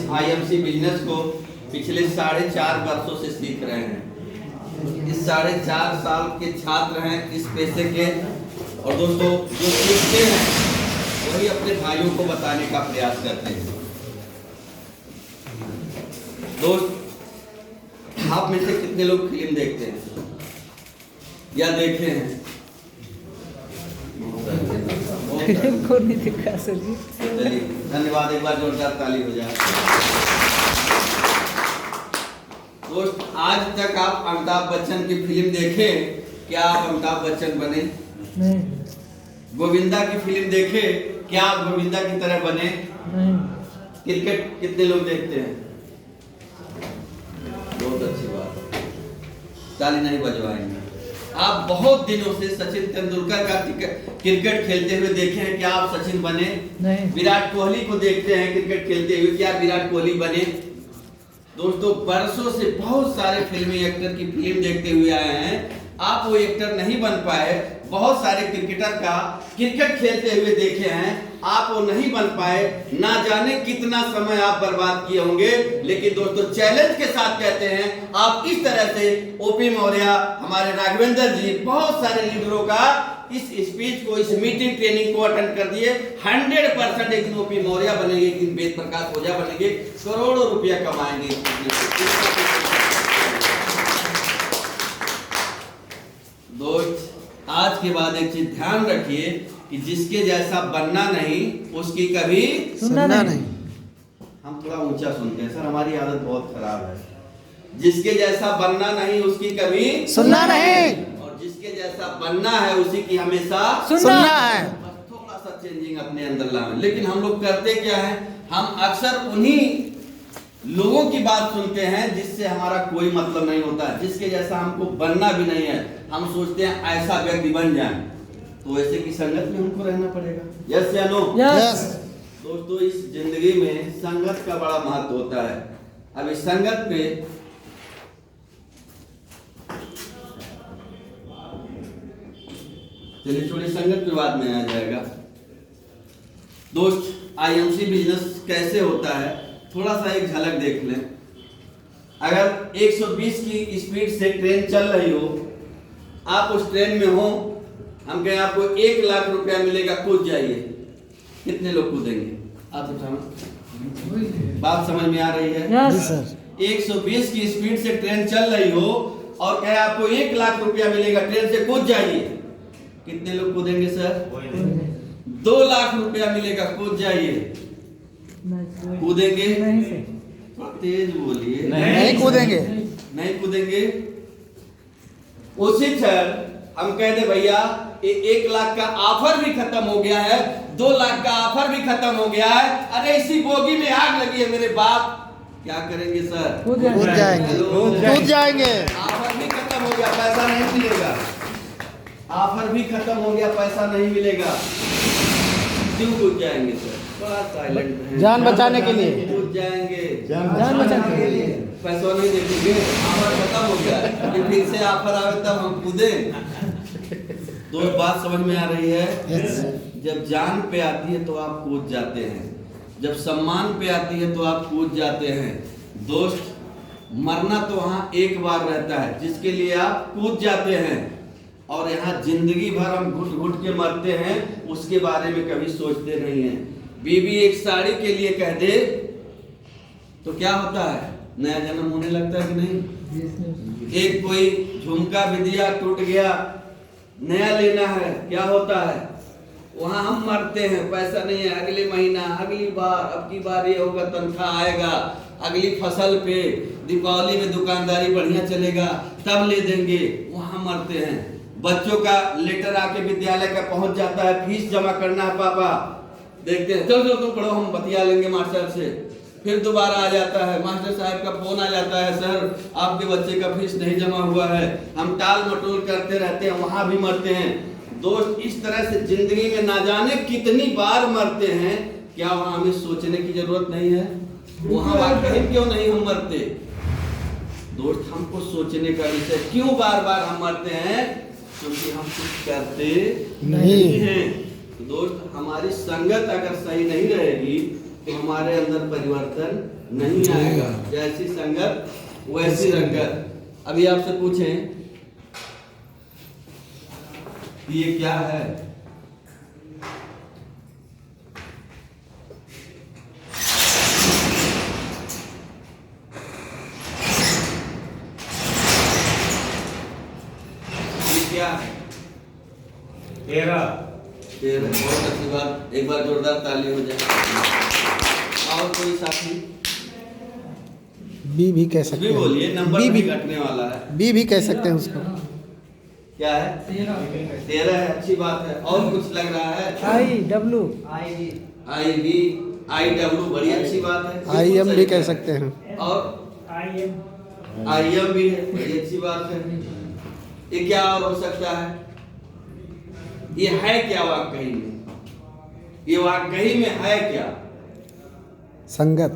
IMC business को पिछले 4.5 वर्षों से सीख रहे हैं। इस 4.5 साल के छात्र हैं इस पेशे के। और दोस्तों जो सीखते हैं वही अपने भाइयों को बताने का प्रयास करते हैं। दोस्त आप में से कितने लोग फिल्म देखते हैं या देखे हैं? को नहीं दिखा सर जी। चलिए धन्यवाद, एक बार जोरदार ताली हो जाए। दोस्त आज तक आप अमिताभ बच्चन की फिल्म देखे? क्या आप अमिताभ बच्चन बने? नहीं। गोविंदा की फिल्म देखे? क्या आप गोविंदा की तरह बने? नहीं। क्रिकेट कितने लोग देखते हैं? बहुत अच्छी बात, ताली नहीं बजवाएंगे। आप बहुत दिनों से सचिन तेंदुलकर का क्रिकेट खेलते हुए देखे हैं? क्या आप सचिन बने? नहीं। विराट कोहली को देखते हैं क्रिकेट खेलते हुए? क्या विराट कोहली बने? दोस्तों बरसों से बहुत सारे फिल्मी एक्टर की फिल्म देखते हुए आए हैं, आप वो एक्टर नहीं बन पाए। बहुत सारे क्रिकेटर का क्रिकेट खेलते हुए देखे हैं, आप वो नहीं बन पाए। ना जाने कितना समय आप बर्बाद किए होंगे। लेकिन दोस्तों चैलेंज के साथ कहते हैं आप इस तरह से ओपी मौर्य, हमारे राघवेंद्र जी, बहुत सारे लीडरों का इस स्पीच को, इस मीटिंग ट्रेनिंग को अटेंड कर दिए। 100% एक दिन ओपी मौर्य बनेंगे, एक दिन वेद प्रकाश ओझा बनेंगे, करोड़ों रुपया कमाएंगे। दोस्त आज के बाद एक चीज ध्यान रखिए कि जिसके जैसा बनना नहीं उसकी कभी सुनना नहीं। हम थोड़ा ऊंचा सुनते हैं सर, हमारी आदत बहुत खराब है। जिसके जैसा बनना नहीं उसकी कभी सुनना नहीं, और जिसके जैसा बनना है उसी की हमेशा सुनना है। थोड़ा सा चेंजिंग अपने अंदर लाएं। लेकिन हम लोग करते क्या है, हम अक्सर उन्हीं लोगों की बात सुनते हैं जिससे हमारा कोई मतलब नहीं होता, जिसके जैसा हमको बनना भी नहीं है। हम सोचते हैं ऐसा व्यक्ति बन जाए, तो ऐसे की संगत में हमको रहना पड़ेगा। यस या नो? यस। दोस्तों इस जिंदगी में संगत का बड़ा महत्व होता है। अब इस संगत पे चलिए छोटी संगत पे बाद में आ जाएगा। दोस्त आईएमसी बिजनेस कैसे होता है थोड़ा सा एक झलक देख लें। अगर 120 की स्पीड से ट्रेन चल रही हो, आप उस ट्रेन में हो, हम कहें आपको 1 लाख रुपया मिलेगा, कूद जाइए, कितने लोग कूदेंगे? आप उठाओ, बात समझ में आ रही है? Yes sir. 120 की स्पीड से ट्रेन चल रही हो और कहे आपको 1 लाख रुपया मिलेगा, ट्रेन से कूद जाइए, कितने लोग कूदेंगे सर? 2 लाख रुपया मिलेगा, कूद जाइए, कूदेंगे? नहीं सर। थोड़ा तेज बोलिए। नहीं कूदेंगे। नहीं कूदेंगे। उसी क्षण हम कह दे भैया 1 लाख का ऑफर भी खत्म हो गया है, 2 लाख का ऑफर भी खत्म हो गया है, अरे इसी बोगी में आग लगी है मेरे बाप, क्या करेंगे सर? कूद जाएंगे। कूद जाएंगे। ऑफर भी खत्म हो गया, पैसा नहीं मिलेगा। ऑफर भी खत्म हो गया, पैसा नहीं मिलेगा, क्यों कूद जाएंगे सर? बड़ा साइलेंट है। जान बचाने के लिए कूद जाएंगे। जान बचाने के लिए। पैसा नहीं देखेंगे, ऑफर खत्म हो गया, अभी फिर से ऑफर आवे तब हम कूदे। तो बात समझ में आ रही है? जब जान पे आती है तो आप कूद जाते हैं, जब सम्मान पे आती है तो आप कूद जाते हैं। दोस्त मरना तो वहाँ एक बार रहता है जिसके लिए आप कूद जाते हैं, और यहाँ जिंदगी भर हम घुट घुट के मरते हैं, उसके बारे में कभी सोचते नहीं हैं। बीवी एक साड़ी के लिए कह दे तो क्या होता है? नया जन्म होने लगता है कि नहीं? एक कोई झुमका भी दिया, टूट गया, नया लेना है, क्या होता है? वहां हम मरते हैं, पैसा नहीं है, अगले महीना, अगली बार, अब की बार ये होगा, तनख्वाह आएगा, अगली फसल पे दीपावली में दुकानदारी बढ़िया चलेगा, तब ले देंगे, वहां मरते हैं। बच्चों का लेटर आके विद्यालय का पहुंच जाता है, फीस जमा करना है पापा, देखते हैं चलो तुम पढ़ो, हम बतिया लेंगे मास्टर से। फिर दोबारा आ जाता है, मास्टर साहब का फोन आ जाता है, सर आपके बच्चे का फीस नहीं जमा हुआ है। हम टाल मटोल करते रहते हैं, वहां भी मरते हैं। दोस्त इस तरह से जिंदगी में ना जाने कितनी बार मरते हैं, क्या वहां हमें सोचने की जरूरत नहीं है? वहां वाकई क्यों नहीं हम मरते? दोस्त हमको सोचने का विषय, क्यों बार बार हम मरते हैं? क्योंकि हम कुछ करते नहीं हैं। दोस्त हमारी संगत अगर सही नहीं रहेगी तो हमारे अंदर परिवर्तन नहीं आएगा। जैसी संगत वैसी रंगत। अभी आपसे पूछें कि ये क्या है? ये क्या है? तेरह। बहुत अच्छी बात, एक बार जोरदार ताली हो जाए। और कोई साथी बी भी कह सकते भी हैं। बोलिए, नंबर बी भी भी घटने वाला है। बी भी कह सकते हैं उसको। क्या है? 13 है, अच्छी बात है। और कुछ लग रहा है? IW IV IW, बड़ी अच्छी बात है। IM भी कह सकते हैं। और IM भी है, बड़ी अच्छी बात है। ये क्या और हो सकता है? ये है क्या वाकई में? ये वाकई में है क्या? संगत।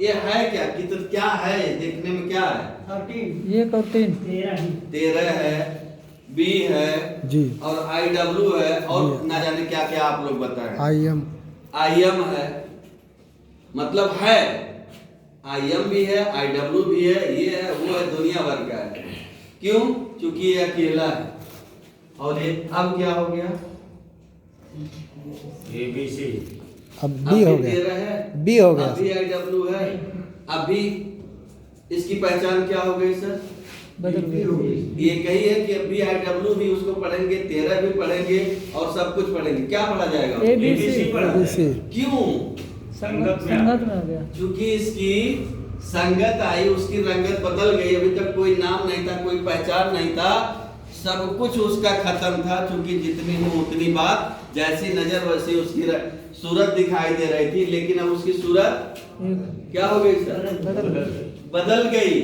ये है क्या? कितना क्या है? देखने में क्या है? 13 है, B है जी। और IW है और ना जाने क्या क्या आप लोग बताएं। IM है, मतलब है। IM भी है, IW भी है, ये है, वो है, दुनिया भर का है। क्यों? क्योंकि ये अकेला है। और ये अब क्या हो गया? ABC। अब बी हो गया। 13 है, बी हो गया। अभी IW है। अभी इसकी पहचान क्या हो गई सर? बदल गई। ये कही है कि अभी IW भी उसको पढ़ेंगे, 13 भी पढ़ेंगे और सब कुछ पढ़ेंगे। क्या पढ़ा जाएगा? ABC पढ़ा जाएगा। क्यों? संगत में आ गया। क्योंकि इसकी संगत आई, उसकी रंगत बदल गई। अभी तक कोई नाम नहीं था, कोई पहचान नहीं था, सब कुछ उसका खत्म था। क्योंकि जितनी हो उतनी बात, जैसी नजर वैसी उसकी सूरत दिखाई दे रही थी। लेकिन अब उसकी सूरत क्या हो गई सर? बदल गई।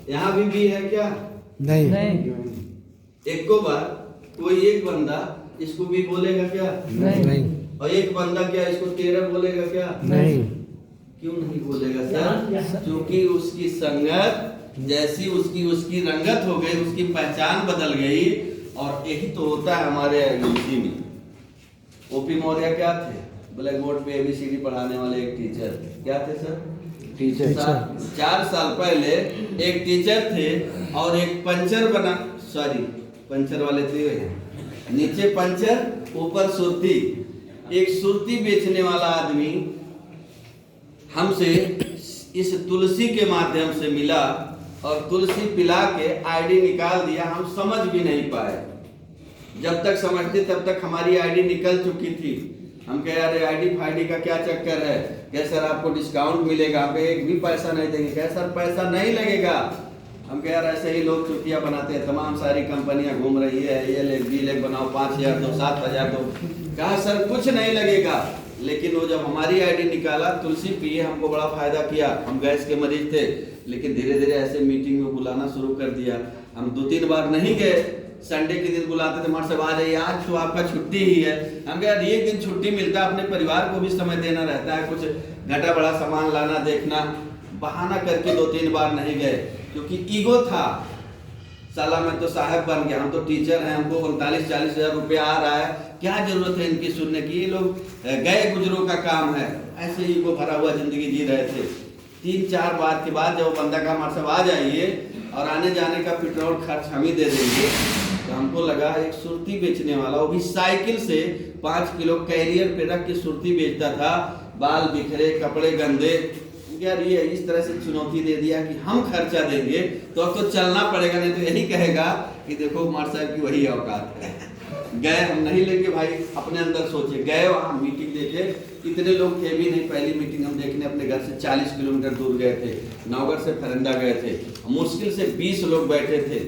यहाँ भी है क्या? नहीं। एक को बार कोई एक बंदा इसको भी बोलेगा क्या? नहीं। और एक बंदा क्या इसको 13 बोलेगा क्या? नहीं। क्यों नहीं बोलेगा सर? क्योंकि उसकी संगत जैसी उसकी रंगत हो गई, उसकी पहचान बदल गई। और यही तो होता है हमारे यूपी में। ओपी मौर्य क्या थे? ब्लैक बोर्ड पे ABCD पढ़ाने वाले एक टीचर। क्या थे सर? टीचर। 4 साल पहले एक टीचर थे और एक पंचर बना, सॉरी पंचर वाले थे, नीचे पंचर ऊपर सुर्ती। एक सुर्ती बेचने वाला आदमी हमसे इस तुलसी के माध्यम से मिला और तुलसी पिला के ID निकाल दिया। हम समझ भी नहीं पाए। जब तक समझते तब तक हमारी ID निकल चुकी थी। हम कह यार ID फाइडी का क्या चक्कर है? कह सर आपको डिस्काउंट मिलेगा। हम कहे एक भी पैसा नहीं देंगे। कह सर पैसा नहीं लगेगा। हम कह यार ऐसे ही लोग चुटिया बनाते हैं, तमाम सारी कंपनियां घूम रही है, ये ले बी ले बनाओ, 5,000 दो, 7,000 दो। कहा सर कुछ नहीं लगेगा। लेकिन वो जब हमारी ID निकाला, तुलसी पिए, हमको बड़ा फायदा किया। हम गैस के मरीज थे, लेकिन धीरे धीरे ऐसे मीटिंग में बुलाना शुरू कर दिया। हम 2-3 बार नहीं गए। संडे के दिन बुलाते थे, मार साहब आ जाइए, आज तो आपका छुट्टी ही है। हम कह यार एक दिन छुट्टी मिलता है, अपने परिवार को भी समय देना रहता है, कुछ घटा बड़ा सामान लाना देखना। बहाना करके 2-3 बार नहीं गए, क्योंकि ईगो था। साला मैं तो साहब बन गया, हम तो टीचर हैं, हमको 39-40 हज़ार रुपया आ रहा है, क्या जरूरत है इनकी सुनने की? ये लोग गए गुजरों का काम है। ऐसे ही ईगो भरा हुआ जिंदगी जी रहे थे। 3-4 बार के बाद जब बंदा का हमारे साहब आ जाइए और आने जाने का पेट्रोल खर्च हम ही दे देंगे, तो हमको लगा एक सुर्ती बेचने वाला, वो भी साइकिल से 5 किलो कैरियर पे रख के सुर्ती बेचता था, बाल बिखरे, कपड़े गंदे। यार ये इस तरह से चुनौती दे दिया कि हम खर्चा देंगे तो अब तो चलना पड़ेगा, नहीं तो यही कहेगा कि देखो कुमार साहब की वही औकात है। गए, हम नहीं लेंगे भाई, अपने अंदर सोचे। गए वहाँ मीटिंग देखे, इतने लोग थे भी नहीं। पहली मीटिंग हम देखने अपने घर से 40 किलोमीटर दूर गए थे, नौगढ़ से फरिंदा गए थे। मुश्किल से 20 लोग बैठे थे।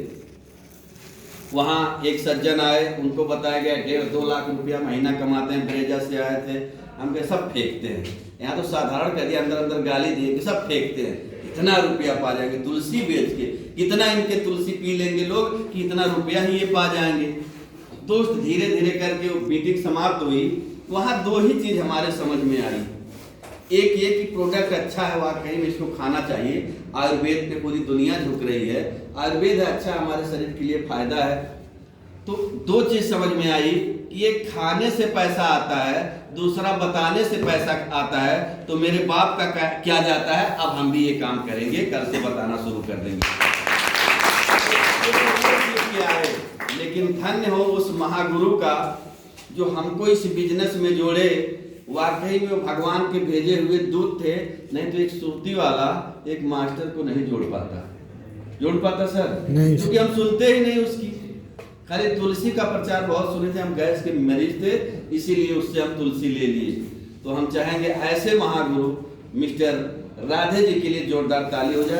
वहाँ एक सज्जन आए, उनको बताया गया 1.5-2 लाख रुपया महीना कमाते हैं, ब्रेजा से आए थे। हम कहे सब फेंकते हैं, यहाँ तो साधारण कह दिया, अंदर अंदर गाली दिए कि सब फेंकते हैं, इतना रुपया पा जाएंगे तुलसी बेच के, कितना इनके तुलसी पी लेंगे लोग कि इतना रुपया ही ये पा जाएंगे। दोस्त धीरे धीरे करके वो मीटिंग समाप्त हुई। वहाँ 2 ही चीज हमारे समझ में आई। एक ये कि प्रोडक्ट अच्छा है, वाकई में इसको खाना चाहिए। आयुर्वेद पे पूरी दुनिया झुक रही है, आयुर्वेद अच्छा हमारे शरीर के लिए फायदा है। तो दो चीज समझ में आई कि ये खाने से पैसा आता है, दूसरा बताने से पैसा आता है। तो मेरे बाप का क्या जाता है, अब हम भी ये काम करेंगे, कल से बताना शुरू कर देंगे। क्या है, लेकिन धन्य हो उस महागुरु का जो हमको इस बिजनेस में जोड़े। वाकई में वो भगवान के भेजे हुए दूत थे, नहीं तो एक सुरती वाला एक मास्टर को नहीं जोड़ पाता सर, नहीं, क्योंकि हम सुनते ही नहीं उसकी। खाली तुलसी का प्रचार बहुत सुने थे, हम गैस के मरीज थे, इसीलिए उससे हम तुलसी ले लिए। तो हम चाहेंगे ऐसे महागुरु मिस्टर राधे जी के लिए जोरदार ताली हो जाए,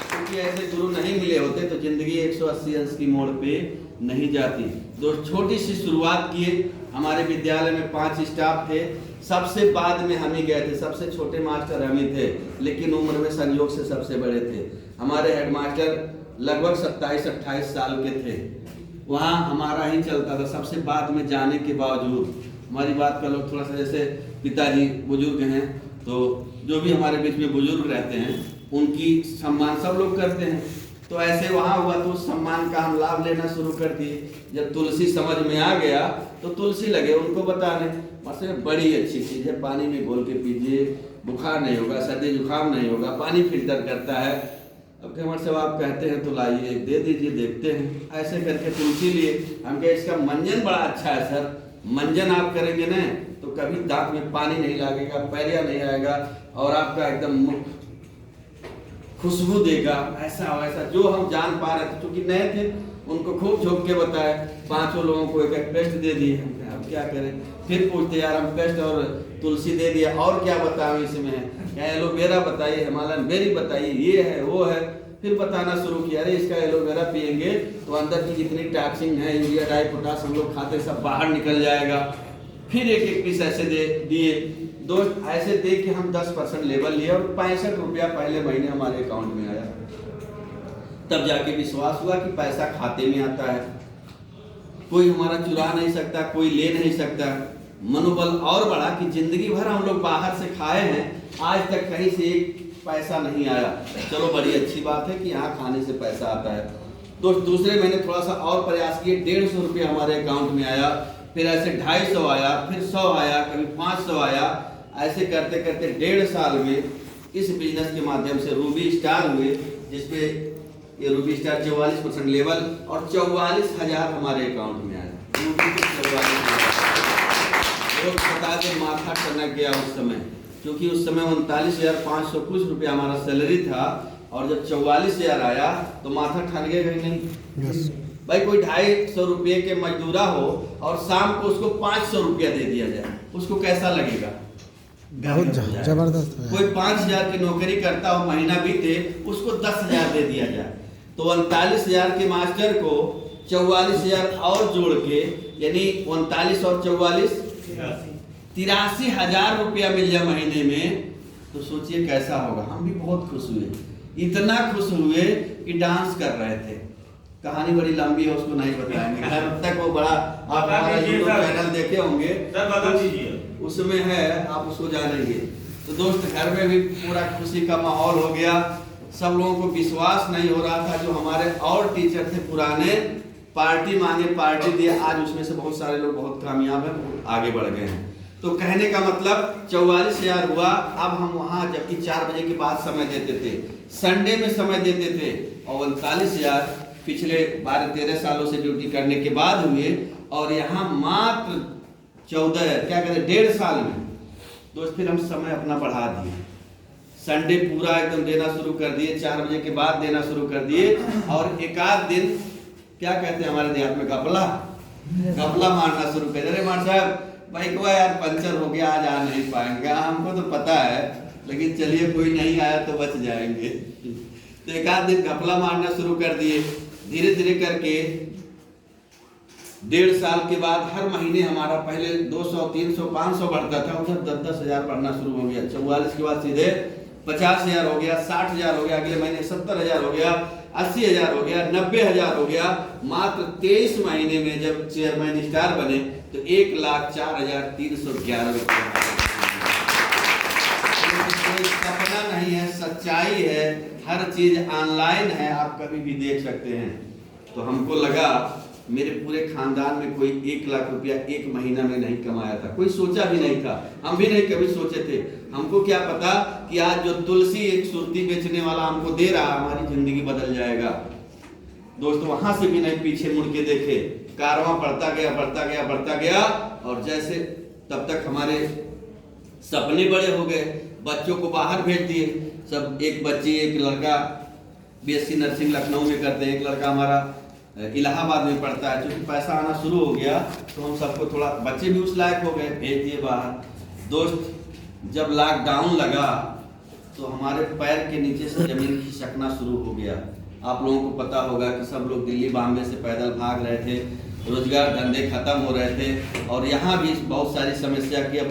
क्योंकि ऐसे गुरु नहीं मिले होते तो जिंदगी 180 अंश की मोड़ पे नहीं जाती। तो छोटी सी शुरुआत किए। हमारे विद्यालय में 5 स्टाफ थे, सबसे बाद में हम ही गए थे, सबसे छोटे मास्टर हम ही थे, लेकिन उम्र में संयोग से सबसे बड़े थे। हमारे हेडमास्टर लगभग 27-28 साल के थे। वहाँ हमारा ही चलता था, सबसे बाद में जाने के बावजूद। हमारी बात का लोग थोड़ा सा, जैसे पिताजी बुजुर्ग हैं, तो जो भी हमारे बीच में बुजुर्ग रहते हैं उनकी सम्मान सब लोग करते हैं। तो ऐसे वहाँ हुआ तो उस सम्मान का हम लाभ लेना शुरू कर दिए। जब तुलसी समझ में आ गया तो तुलसी लगे उनको बताने, मतलब बड़ी अच्छी चीज़ है, पानी में घोल के पीजिए, बुखार नहीं होगा, सर्दी जुकाम नहीं होगा, पानी फिल्टर करता है। अब कैमर साहब आप कहते हैं तो लाइए दे दीजिए, देखते हैं। ऐसे करके तुलसी लिए। हम कहे इसका मंजन बड़ा अच्छा है सर, मंजन आप करेंगे ना तो कभी दांत में पानी नहीं लगेगा, पैरिया नहीं आएगा, और आपका एकदम मुख खुशबू देगा, ऐसा वैसा। जो हम जान पा रहे थे, क्योंकि नए थे, उनको खूब झोंक के बताए। 5 लोगों को एक पेस्ट दे दिए। अब क्या करें, फिर पूछते यार हम पेस्ट और तुलसी दे दिया, और क्या बताओ इसमें, क्या एलोवेरा बताइए, हिमालयन बेरी बताइए, ये है वो है। फिर बताना शुरू किया, अरे इसका एलोवेरा पियेंगे तो अंदर की जितनी टॉक्सिन है, यूरिया डाई पोटास हम लोग खाते सब बाहर निकल जाएगा। फिर एक पीस ऐसे दे दिए। दोस्त ऐसे दे के हम 10% लेवल लिए और 65 रुपया पहले महीने हमारे अकाउंट में आया। तब जाके विश्वास हुआ कि पैसा खाते में आता है, कोई हमारा चुरा नहीं सकता, कोई ले नहीं सकता। मनोबल और बढ़ा कि जिंदगी भर हम लोग बाहर से खाए हैं, आज तक कहीं से एक पैसा नहीं आया। चलो बड़ी अच्छी बात है कि यहाँ खाने से पैसा आता है। तो दूसरे महीने थोड़ा सा और प्रयास किए, 150 रुपये हमारे अकाउंट में आया। फिर ऐसे 250 आया, फिर 100 आया, कभी 500 आया। ऐसे करते करते 1.5 साल में इस बिजनेस के माध्यम से रूबी स्टार हुए, जिसपे ये रूबी स्टार 44% लेवल और 44,000 हमारे अकाउंट में आया। लोग बता के माथा टनक गया उस समय, क्योंकि उस समय 39,500 कुछ रुपया हमारा सैलरी था, और जब 44,000 आया तो माथा ठन गया कहीं नहीं। भाई कोई 250 रुपये के मजदूरा हो और शाम को उसको 500 रुपया दे दिया जाए, उसको कैसा लगेगा? बहुत जबरदस्त है। कोई 5,000 की नौकरी करता हो, महीना बीते, उसको 10,000 दे दिया जाए। तो 39,000 के मास्टर को 44,000 और जोड़ के, यानी 39 और 44 83,000 रुपया मिल जाए महीने में, तो सोचिए कैसा होगा। हम भी बहुत खुश हुए, इतना खुश हुए कि डांस कर रहे थे। कहानी बड़ी लंबी है, उसको नहीं बताएंगे। अब तक वो बड़ा आप हमारा यूट्यूब चैनल देखे होंगे, उसमें है, आप उसको जानेंगे। तो दोस्त घर में भी पूरा खुशी का माहौल हो गया। सब लोगों को विश्वास नहीं हो रहा था। जो हमारे और टीचर थे पुराने, पार्टी मांगे पार्टी दिए, आज उसमें से बहुत सारे लोग बहुत कामयाब हैं, आगे बढ़ गए हैं। तो कहने का मतलब 44,000 हुआ। अब हम वहाँ जबकि 4 बजे के बाद समय देते थे, संडे में समय देते थे, और 39,000 पिछले 12-13 सालों से ड्यूटी करने के बाद हुए। और यहाँ मात्र 1.5 साल में दोस्त फिर हम समय अपना बढ़ा दिए। संडे पूरा एकदम देना शुरू कर दिए, 4 बजे के बाद देना शुरू कर दिए। और एक आध दिन क्या कहते हैं हमारे देहात में, गपला मारना शुरू कर दिया। अरे मान साहब भाई को यार पंचर हो गया, आज आ नहीं पाएंगे, हमको तो पता है, लेकिन चलिए कोई नहीं आया तो बच जाएंगे। तो एक आध दिन गपला मारना शुरू कर दिए। धीरे धीरे करके 1.5 साल के बाद हर महीने हमारा पहले 200, 300, 500 बढ़ता था, उधर 10-10 हज़ार बढ़ना शुरू हो गया। 44 के बाद सीधे 50,000 हो गया, 60,000 हो गया, अगले महीने 70,000 हो गया, 80,000 हो गया, 90,000 हो गया। मात्र 23 महीने में जब चेयरमैन स्टार बने तो 1,04,311 रुपये। कोई सपना नहीं है, सच्चाई है, हर चीज ऑनलाइन है, आप कभी भी देख सकते हैं। तो हमको लगा मेरे पूरे खानदान में कोई 1 लाख रुपया एक महीना में नहीं कमाया था, कोई सोचा भी नहीं था, हम भी नहीं कभी सोचे थे। हमको क्या पता कि आज जो तुलसी एक सुरती बेचने वाला हमको दे रहा, हमारी जिंदगी बदल जाएगा। दोस्तों वहां से भी नहीं पीछे मुड़ के देखे, कारवां बढ़ता गया बढ़ता गया बढ़ता गया, और जैसे तब तक हमारे सपने बड़े हो गए, बच्चों को बाहर भेज दिए सब। एक बच्ची एक लड़का BSc नर्सिंग लखनऊ में करते हैं, एक लड़का हमारा इलाहाबाद में पढ़ता है। क्योंकि पैसा आना शुरू हो गया तो हम सबको थोड़ा, बच्चे भी उस लायक हो गए, भेज दिए बाहर। दोस्त जब लॉकडाउन लगा तो हमारे पैर के नीचे से जमीन खिसकना शुरू हो गया। आप लोगों को पता होगा कि सब लोग दिल्ली बॉम्बे से पैदल भाग रहे थे, रोजगार धंधे खत्म हो रहे थे, और यहाँ भी बहुत सारी समस्या की। अब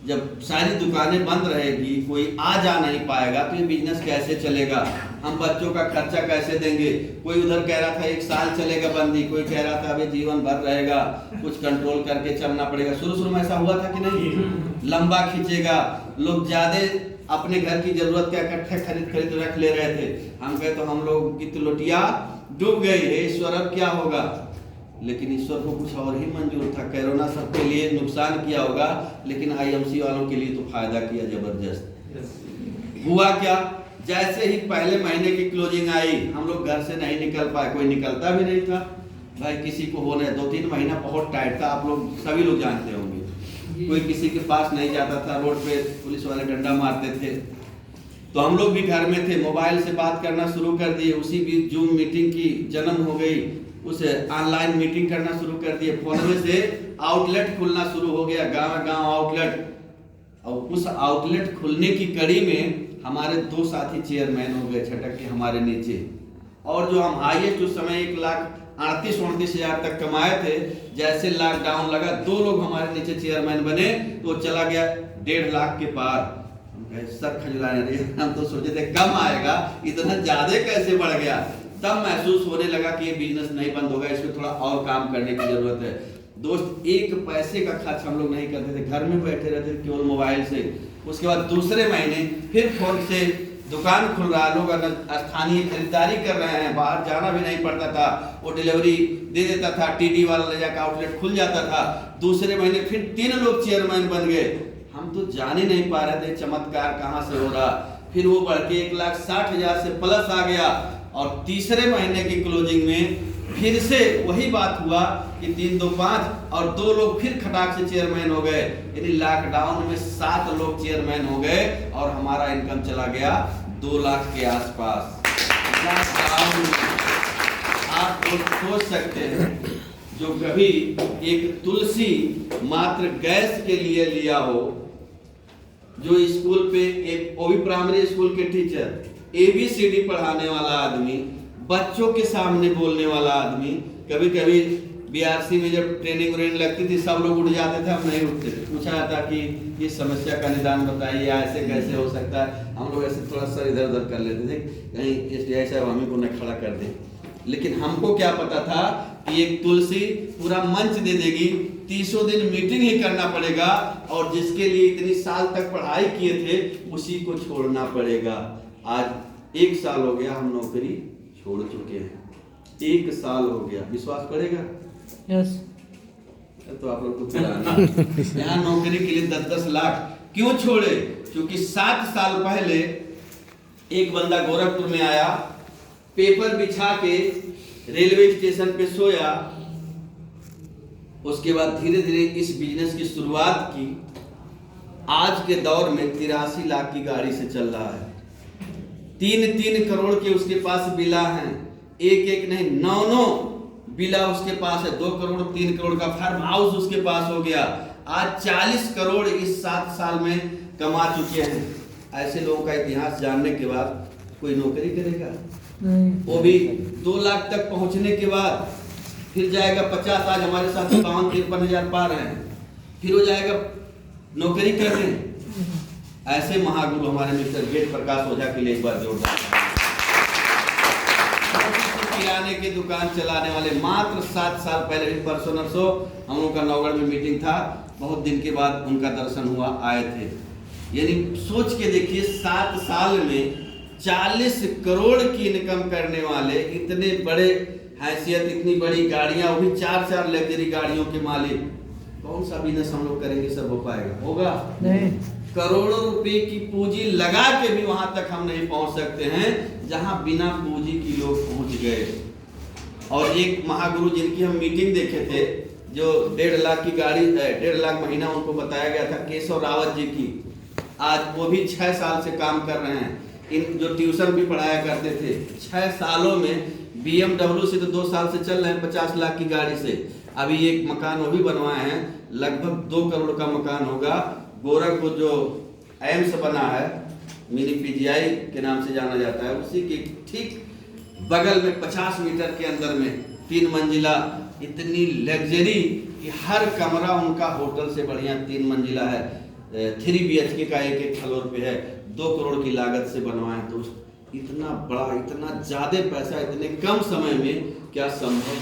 जब सारी दुकानें बंद रहेगी, कोई आ जा नहीं पाएगा, तो ये बिजनेस कैसे चलेगा, हम बच्चों का खर्चा कैसे देंगे। कोई उधर कह रहा था 1 साल चलेगा बंदी, कोई कह रहा था अभी जीवन भर रहेगा, कुछ कंट्रोल करके चलना पड़ेगा। शुरू में ऐसा हुआ था कि नहीं, लंबा खींचेगा, लोग ज्यादा अपने घर की जरूरत का इकट्ठे खरीद रख ले रहे थे। हम कहे तो हम लोग की तो लोटिया डूब गई है, ईश्वर अब क्या होगा। लेकिन ईश्वर को कुछ और ही मंजूर था। कोरोना सबके लिए नुकसान किया होगा, लेकिन IMC वालों के लिए तो फायदा किया जबरदस्त। हुआ क्या, जैसे ही पहले महीने की क्लोजिंग आई, हम लोग घर से नहीं निकल पाए, कोई निकलता भी नहीं था भाई, किसी को होने 2-3 महीना बहुत टाइट था, आप लोग सभी लोग जानते होंगे। कोई किसी के पास नहीं जाता था, रोड पे पुलिस वाले डंडा मारते थे। तो हम लोग भी घर में थे, मोबाइल से बात करना शुरू कर दिए। उसी बीच जूम मीटिंग की जन्म हो गई, उसे ऑनलाइन मीटिंग करना शुरू कर दिए। फोन में से आउटलेट खुलना शुरू हो गया, गांव आउटलेट। और उस आउटलेट खुलने की कड़ी में हमारे 2 साथी चेयरमैन हो गए छटक के हमारे नीचे। और जो हम हाईएस्ट उस समय 1,38,29,000 तक कमाए थे, जैसे लॉकडाउन लगा 2 लोग हमारे नीचे चेयरमैन बने, तो चला गया 1.5 लाख के पार। सर खजुलाने रहे, हम तो सोचे थे कम आएगा, इतना ज्यादा कैसे बढ़ गया। तब महसूस होने लगा कि ये बिजनेस नहीं बंद होगा, इसमें थोड़ा और काम करने की जरूरत है। दोस्त 1 पैसे का खर्च हम लोग नहीं करते थे, घर में बैठे रहते थे केवल मोबाइल से। उसके बाद दूसरे महीने फिर फोन से दुकान खुल रहा, लोग स्थानीय खरीदारी कर रहे हैं, बाहर जाना भी नहीं पड़ता था, वो डिलीवरी दे देता था, TD वाला ले जाकर आउटलेट खुल जाता था। दूसरे महीने फिर 3 लोग चेयरमैन बन गए। हम तो जान ही नहीं पा रहे थे चमत्कार कहाँ से हो रहा। फिर वो बढ़ के 1,60,000 से प्लस आ गया। और तीसरे महीने की क्लोजिंग में फिर से वही बात हुआ कि 3, 2, 5 और 2 लोग फिर खटाक से चेयरमैन हो गए। यानी लॉकडाउन में 7 लोग चेयरमैन हो गए और हमारा इनकम चला गया 2 लाख के आसपास। आप सोच सकते हैं, जो कभी एक तुलसी मात्र गैस के लिए लिया हो, जो स्कूल पे एक वो भी प्राइमरी स्कूल के टीचर, ABCD पढ़ाने वाला आदमी, बच्चों के सामने बोलने वाला आदमी, कभी कभी BRC में जब ट्रेनिंग लगती थी सब लोग उठ जाते थे, हम नहीं उठते थे। पूछा जाता कि ये समस्या का निदान बताइए, ऐसे कैसे हो सकता है। हम लोग ऐसे थोड़ा सा इधर उधर कर लेते थे, कहीं SDI साहब हमें को न खड़ा कर दे। लेकिन हमको क्या पता था कि एक तुलसी पूरा मंच दे देगी, 30 दिन मीटिंग ही करना पड़ेगा, और जिसके लिए इतनी साल तक पढ़ाई किए थे उसी को छोड़ना पड़ेगा। आज 1 साल हो गया हम नौकरी छोड़ चुके हैं, 1 साल हो गया, विश्वास पड़ेगा? यस। तो आप लोग को यहाँ नौकरी के लिए 10-10 लाख क्यों छोड़े? क्योंकि 7 साल पहले एक बंदा गोरखपुर में आया, पेपर बिछा के रेलवे स्टेशन पे सोया, उसके बाद धीरे धीरे इस बिजनेस की शुरुआत की। आज के दौर में 83 लाख की गाड़ी से चल रहा है, 3-3 करोड़ के उसके पास बिला हैं, एक नहीं 9 बिला उसके पास है, 2 करोड़ 3 करोड़ का फार्म हाउस उसके पास हो गया। आज 40 करोड़ इस 7 साल में कमा चुके हैं। ऐसे लोगों का इतिहास जानने के बाद कोई नौकरी करेगा? वो भी 2 लाख तक पहुंचने के बाद फिर जाएगा 50। आज हमारे साथ 52-53 हजार पार हैं, फिर हो जाएगा नौकरी करने। ऐसे महागुरु हमारे मिस्टर गेट प्रकाश ओझा के लिए एक बार जोरदार। किराने की दुकान चलाने वाले, मात्र 7 साल पहले, परसों नरसों हम लोग का नौगढ़ में मीटिंग था, बहुत दिन के बाद उनका दर्शन हुआ, आए थे। यानी सोच के देखिए 7 साल में 40 करोड़ की इनकम करने वाले, इतने बड़े हैसियत, इतनी बड़ी गाड़ियां, वो भी 4 लग्जरी गाड़ियों के मालिक। कौन सा बिजनेस हम लोग करेंगे सब हो पाएगा? होगा नहीं। करोड़ों रुपए की पूंजी लगा के भी वहां तक हम नहीं पहुंच सकते हैं जहां बिना पूंजी की लोग पहुंच गए। और एक महागुरु जिनकी हम मीटिंग देखे थे, जो 1.5 लाख की गाड़ी, 1.5 लाख महीना उनको बताया गया था, केशव रावत जी की, आज वो भी 6 साल से काम कर रहे हैं। इन जो ट्यूशन भी पढ़ाया करते थे, 6 सालों में BMW से तो 2 साल से चल रहे हैं 50 लाख की गाड़ी से। अभी एक मकान वो भी बनवाए हैं, लगभग 2 करोड़ का मकान होगा। गोरखपुर जो एम्स बना है, मिनी PGI के नाम से जाना जाता है, उसी के ठीक बगल में 50 मीटर के अंदर में 3 मंजिला, इतनी लग्जरी कि हर कमरा उनका होटल से बढ़िया 3 मंजिला है, 3 BHK का एक फ्लोर पे है, 2 करोड़ की लागत से बनवाए। तो इतना बड़ा, इतना ज्यादा पैसा इतने कम समय में क्या संभव?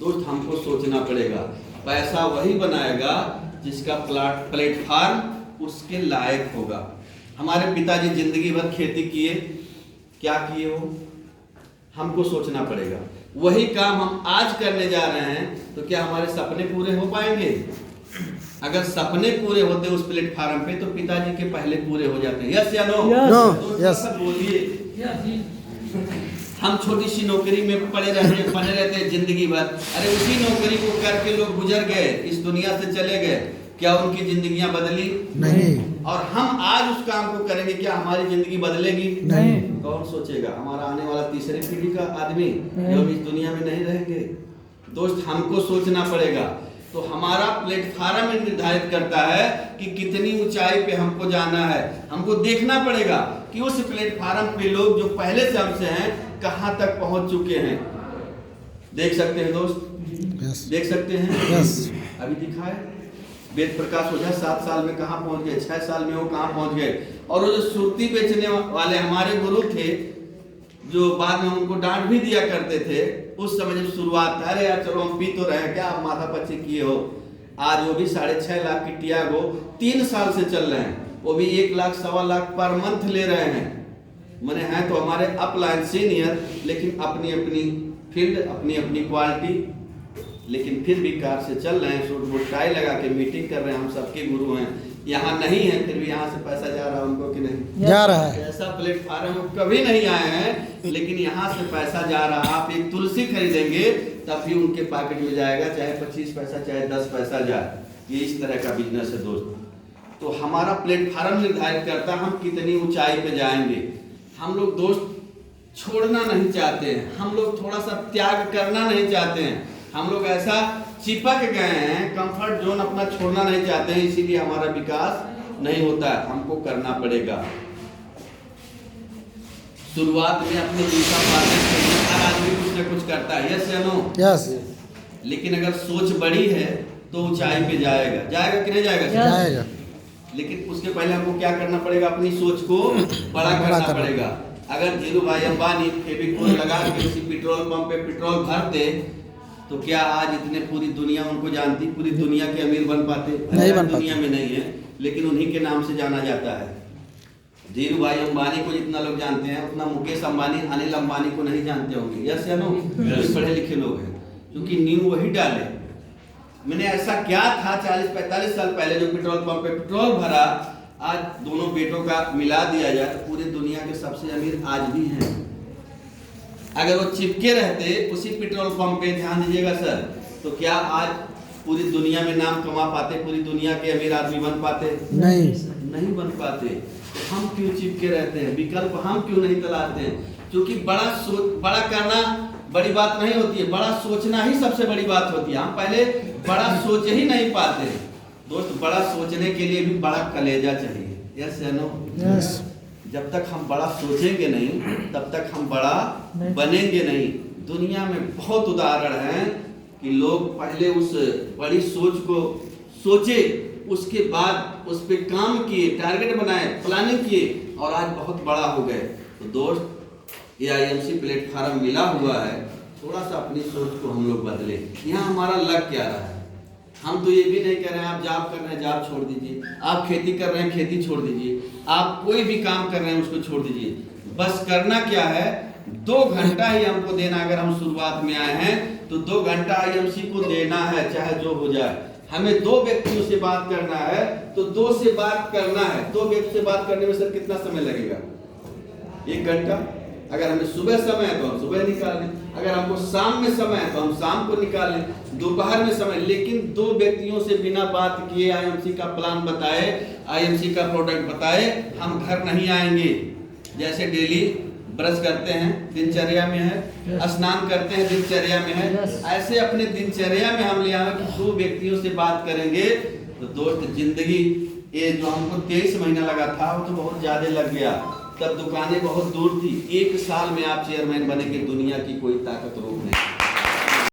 दोस्त हमको सोचना पड़ेगा। पैसा वही बनाएगा जिसका प्लेटफार्म उसके लायक होगा। हमारे पिताजी जिंदगी भर खेती किए, क्या किए वो? हमको सोचना पड़ेगा। वही काम हम आज करने जा रहे हैं तो क्या हमारे सपने पूरे हो पाएंगे? अगर सपने पूरे होते उस प्लेटफार्म पे तो पिताजी के पहले पूरे हो जाते। यस या नो? यस। बोलिए। हम छोटी सी नौकरी में बने रहते हैं जिंदगी भर। अरे उसी नौकरी को करके लोग गुजर गए, इस दुनिया से चले गए, क्या उनकी जिंदगियां बदली? नहीं। और हम आज उस काम को करेंगे, क्या हमारी जिंदगी बदलेगी? नहीं। कौन सोचेगा? हमारा आने वाला तीसरी पीढ़ी का आदमी जो इस दुनिया में नहीं रहेंगे। दोस्त हमको सोचना पड़ेगा। तो हमारा प्लेटफार्म निर्धारित करता है कि कितनी ऊंचाई पे हमको जाना है। हमको देखना पड़ेगा कि उस प्लेटफार्म पे लोग जो पहले से हमसे हैं कहां तक पहुंच चुके हैं। देख सकते हैं दोस्त? यस। देख सकते हैं? यस। अभी दिखाए वेद प्रकाश ओझा 7 साल में कहां पहुंच गए, 6 साल में वो कहां पहुंच गए। और वो जो सुरती बेचने वाले हमारे गुरु थे, जो बाद में उनको डांट भी दिया करते थे, उस समय जब शुरुआत, अरे यार चलो हम पी तो रहे हैं, क्या आप माथा पच्ची किए हो। आज वो भी 6.5 लाख की टियागो 3 साल से चल रहे हैं, वो भी 1 लाख 1.25 लाख पर मंथ ले रहे हैं। मैंने हैं तो हमारे अपलाइन सीनियर, लेकिन अपनी अपनी फील्ड, अपनी अपनी क्वालिटी, लेकिन फिर भी कार से चल रहे हैं, सूट बूट टाई लगा के मीटिंग कर रहे हैं। हम सबके गुरु हैं, यहाँ नहीं है फिर भी यहाँ से पैसा जा रहा है उनको कि नहीं? जा रहा है। ऐसा प्लेटफार्म कभी नहीं आए हैं, लेकिन यहाँ से पैसा जा रहा है। आप एक तुलसी खरीदेंगे तब भी उनके पॉकेट में जाएगा, चाहे 25 पैसा चाहे 10 पैसा जाए। ये इस तरह का बिजनेस है दोस्त। तो हमारा प्लेटफार्म निर्धारित करता है हम कितनी ऊंचाई पे जाएंगे। हम लोग दोस्त छोड़ना नहीं चाहते हैं, हम लोग थोड़ा सा त्याग करना नहीं चाहते हैं। हम लोग ऐसा चिपक गए हैं, कंफर्ट जोन अपना छोड़ना नहीं चाहते हैं, इसीलिए हमारा विकास नहीं होता है। हमको करना पड़ेगा। शुरुआत में अपने दिशा पाने के लिए हर आदमी कुछ न कुछ करता है, यस या नो? यस। लेकिन अगर सोच बड़ी है तो ऊंचाई पे जाएगा। जाएगा कि नहीं जाएगा? जाएगा। लेकिन उसके पहले हमको क्या करना पड़ेगा? अपनी सोच को बड़ा करना पड़ेगा। अगर धीरू भाई अंबानी फेविकोल लगा के किसी पेट्रोल पंप पे पेट्रोल भरते तो क्या आज इतने पूरी दुनिया उनको जानती? पूरी दुनिया के अमीर बन पाते? नहीं बन पाते। दुनिया में नहीं है, लेकिन उन्हीं के नाम से जाना जाता है। धीरू भाई अंबानी को जितना लोग जानते हैं उतना मुकेश अंबानी, अनिल अंबानी को नहीं जानते होंगे, यस या नो? पढ़े लिखे लोग हैं, क्योंकि नींव वही डाले। मैंने ऐसा क्या था 40-45 साल पहले जो पेट्रोल पंप पे पेट्रोल भरा, आज दोनों बेटों का मिला दिया जाए तो पूरी दुनिया के सबसे अमीर आज भी हैं। अगर वो चिपके रहते उसी पेट्रोल पंप पे, ध्यान दीजिएगा सर, तो क्या आज पूरी दुनिया में नाम कमा पाते? पूरी दुनिया के अमीर आदमी बन पाते? नहीं बन पाते। तो हम क्यों चिपके रहते हैं? विकल्प हम क्यों नहीं तलाशते हैं? क्योंकि बड़ा करना बड़ी बात नहीं होती है, बड़ा सोचना ही सबसे बड़ी बात होती है। हम पहले बड़ा सोच ही नहीं पाते। दोस्त बड़ा सोचने के लिए भी बड़ा कलेजा चाहिए, यस या नो? यस। जब तक हम बड़ा सोचेंगे नहीं तब तक हम बड़ा बनेंगे नहीं। दुनिया में बहुत उदाहरण हैं कि लोग पहले उस बड़ी सोच को सोचे, उसके बाद उस पर काम किए, टारगेट बनाए, प्लानिंग किए और आज बहुत बड़ा हो गए। तो दोस्त ये IMC प्लेटफार्म मिला हुआ है, थोड़ा सा अपनी सोच को हम लोग बदले। यहाँ हमारा लग क्या रहा है? हम तो ये भी नहीं कह रहे हैं आप जॉब कर रहे हैं जॉब छोड़ दीजिए, आप खेती कर रहे हैं खेती छोड़ दीजिए, आप कोई भी काम कर रहे हैं उसको छोड़ दीजिए। बस करना क्या है, 2 घंटा ही हमको देना। अगर हम शुरुआत में आए हैं तो 2 घंटा IMC को देना है, चाहे जो हो जाए। हमें 2 व्यक्तियों से बात करना है तो 2 से बात करना है। 2 व्यक्ति से बात करने में सर कितना समय लगेगा? 1 घंटा। अगर हमें सुबह समय है तो हम सुबह निकाल लें, अगर हमको शाम में समय है तो हम शाम को निकाल लें, दोपहर में समय। लेकिन 2 व्यक्तियों से बिना बात किए, IMC का प्लान बताए, IMC का प्रोडक्ट बताए, हम घर नहीं आएंगे। जैसे डेली ब्रश करते हैं दिनचर्या में है, स्नान करते हैं दिनचर्या में है, ऐसे अपने दिनचर्या में हम ले आए कि 2 व्यक्तियों से बात करेंगे तो दोस्त जिंदगी, ये जो हमको 23 महीना लगा था वो तो बहुत ज्यादा लग गया। तब दुकानें बहुत दूर थी। 1 साल में आप चेयरमैन बने कि दुनिया की कोई ताकत रोक